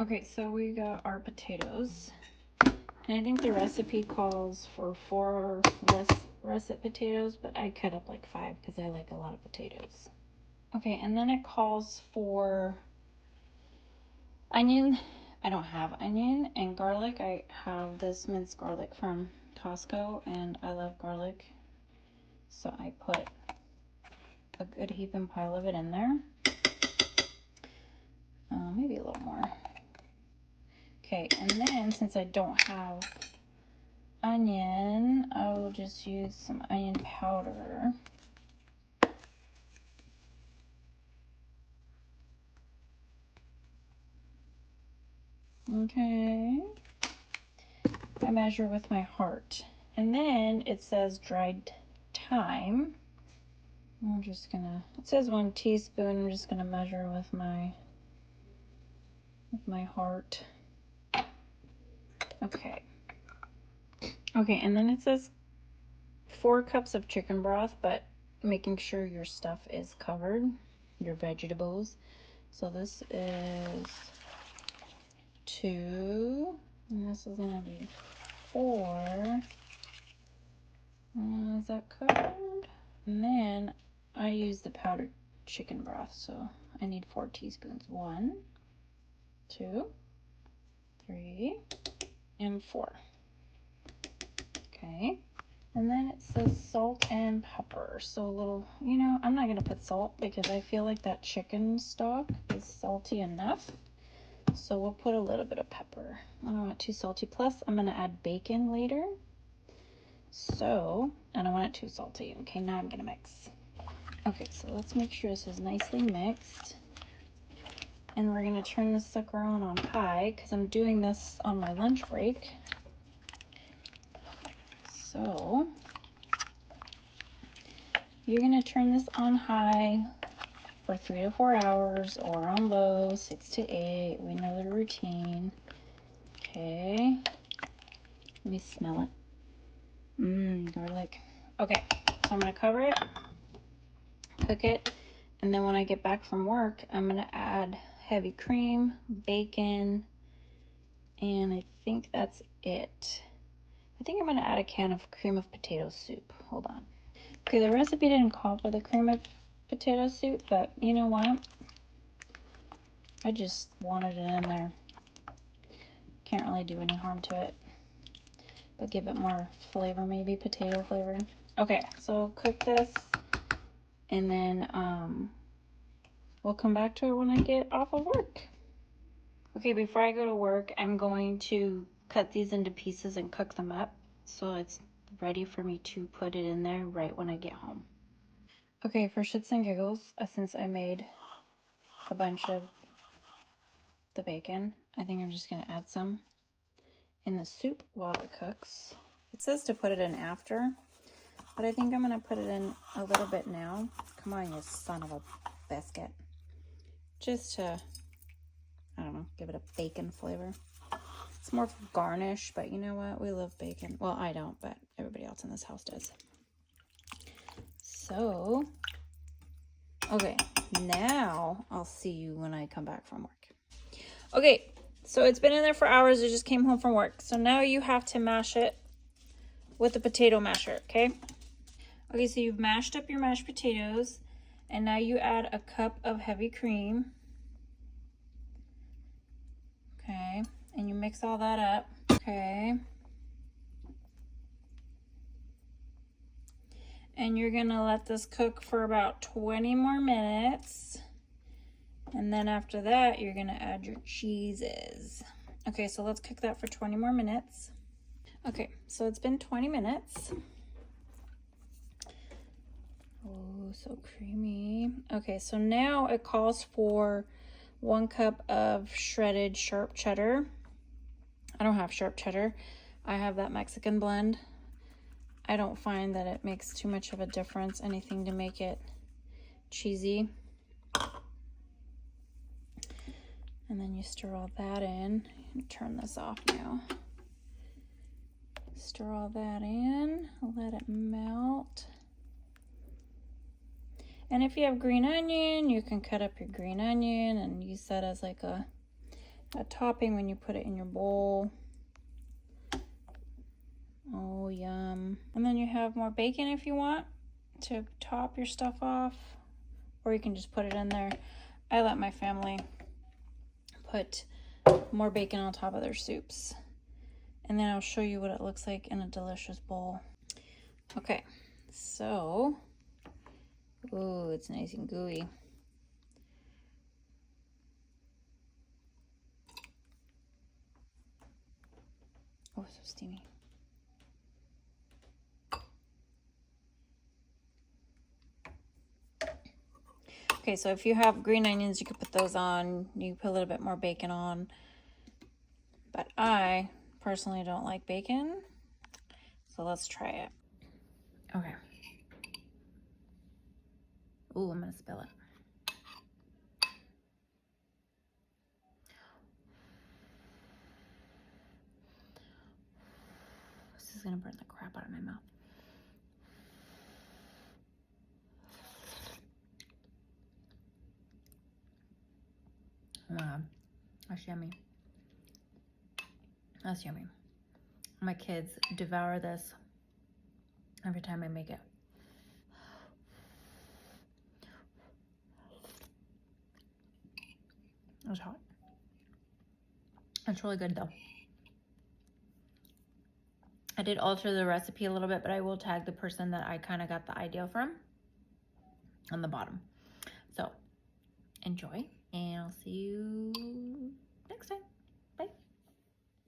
Okay, so we got our potatoes. And I think the recipe calls for 4 less russet potatoes, but I cut up like 5 because I like a lot of potatoes. Okay, and then it calls for onion. I don't have onion, and garlic. I have this minced garlic from Costco, and I love garlic. So I put a good heaping pile of it in there. Maybe a little more. Okay, and then since I don't have onion, I will just use some onion powder. Okay. I measure with my heart. And then it says dried thyme. I'm just gonna, it says 1 teaspoon. I'm just gonna measure with my heart. Okay. Okay, and then it says 4 cups of chicken broth, but making sure your stuff is covered, your vegetables. So this is 2, and this is gonna be 4. Is that covered? And then I use the powdered chicken broth, so I need 4 teaspoons. 1, 2, 3, and 4. Okay. And then it says salt and pepper. So a little, I'm not gonna put salt because I feel like that chicken stock is salty enough. So we'll put a little bit of pepper. I don't want it too salty. Plus, I'm gonna add bacon later. So I don't want it too salty. Okay, now I'm gonna mix. Okay, so let's make sure this is nicely mixed. And we're gonna turn this sucker on high because I'm doing this on my lunch break. So you're gonna turn this on high for 3 to 4 hours, or on low 6 to 8. We know the routine. Okay. Let me smell it. Garlic. Okay, so I'm gonna cover it, cook it, and then when I get back from work, I'm gonna add heavy cream, bacon, and I think that's it. I think I'm gonna add a can of cream of potato soup. Hold on. Okay, the recipe didn't call for the cream of potato soup, but you know what? I just wanted it in there. Can't really do any harm to it, but give it more flavor, maybe potato flavor. Okay, so cook this, and then we'll come back to it when I get off of work. Okay, before I go to work, I'm going to cut these into pieces and cook them up so it's ready for me to put it in there right when I get home. Okay, for shits and giggles, since I made a bunch of the bacon, I think I'm just gonna add some in the soup while it cooks. It says to put it in after, but I think I'm gonna put it in a little bit now. Come on, you son of a biscuit. Just to, I don't know, give it a bacon flavor. It's more for garnish, but you know what? We love bacon. Well, I don't, but everybody else in this house does. So, okay, now I'll see you when I come back from work. Okay, so it's been in there for hours. I just came home from work. So now you have to mash it with a potato masher, okay? Okay, so you've mashed up your mashed potatoes, and now you add a cup of heavy cream. Okay, and you mix all that up. Okay. And you're gonna let this cook for about 20 more minutes. And then after that, you're gonna add your cheeses. Okay, so let's cook that for 20 more minutes. Okay, so it's been 20 minutes. Oh, so creamy. Okay, so now it calls for 1 cup of shredded sharp cheddar. I don't have sharp cheddar. I have that Mexican blend. I don't find that it makes too much of a difference, anything to make it cheesy. And then you stir all that in. Turn this off now. Stir all that in, let it melt. And if you have green onion, you can cut up your green onion and use that as like that topping when you put it in your bowl. Oh, yum. And then you have more bacon if you want to top your stuff off, or you can just put it in there. I let my family put more bacon on top of their soups. And then I'll show you what it looks like in a delicious bowl. Okay, so, ooh, it's nice and gooey. Oh, it's so steamy. Okay, so if you have green onions, you could put those on. You put a little bit more bacon on. But I personally don't like bacon, so let's try it. Okay. Ooh, I'm gonna spill it. This is gonna burn the crap out of my mouth. Oh my God, that's yummy. That's yummy. My kids devour this every time I make it. It's hot. It's really good though. I did alter the recipe a little bit, but I will tag the person that I kind of got the idea from on the bottom. So enjoy, and I'll see you next time.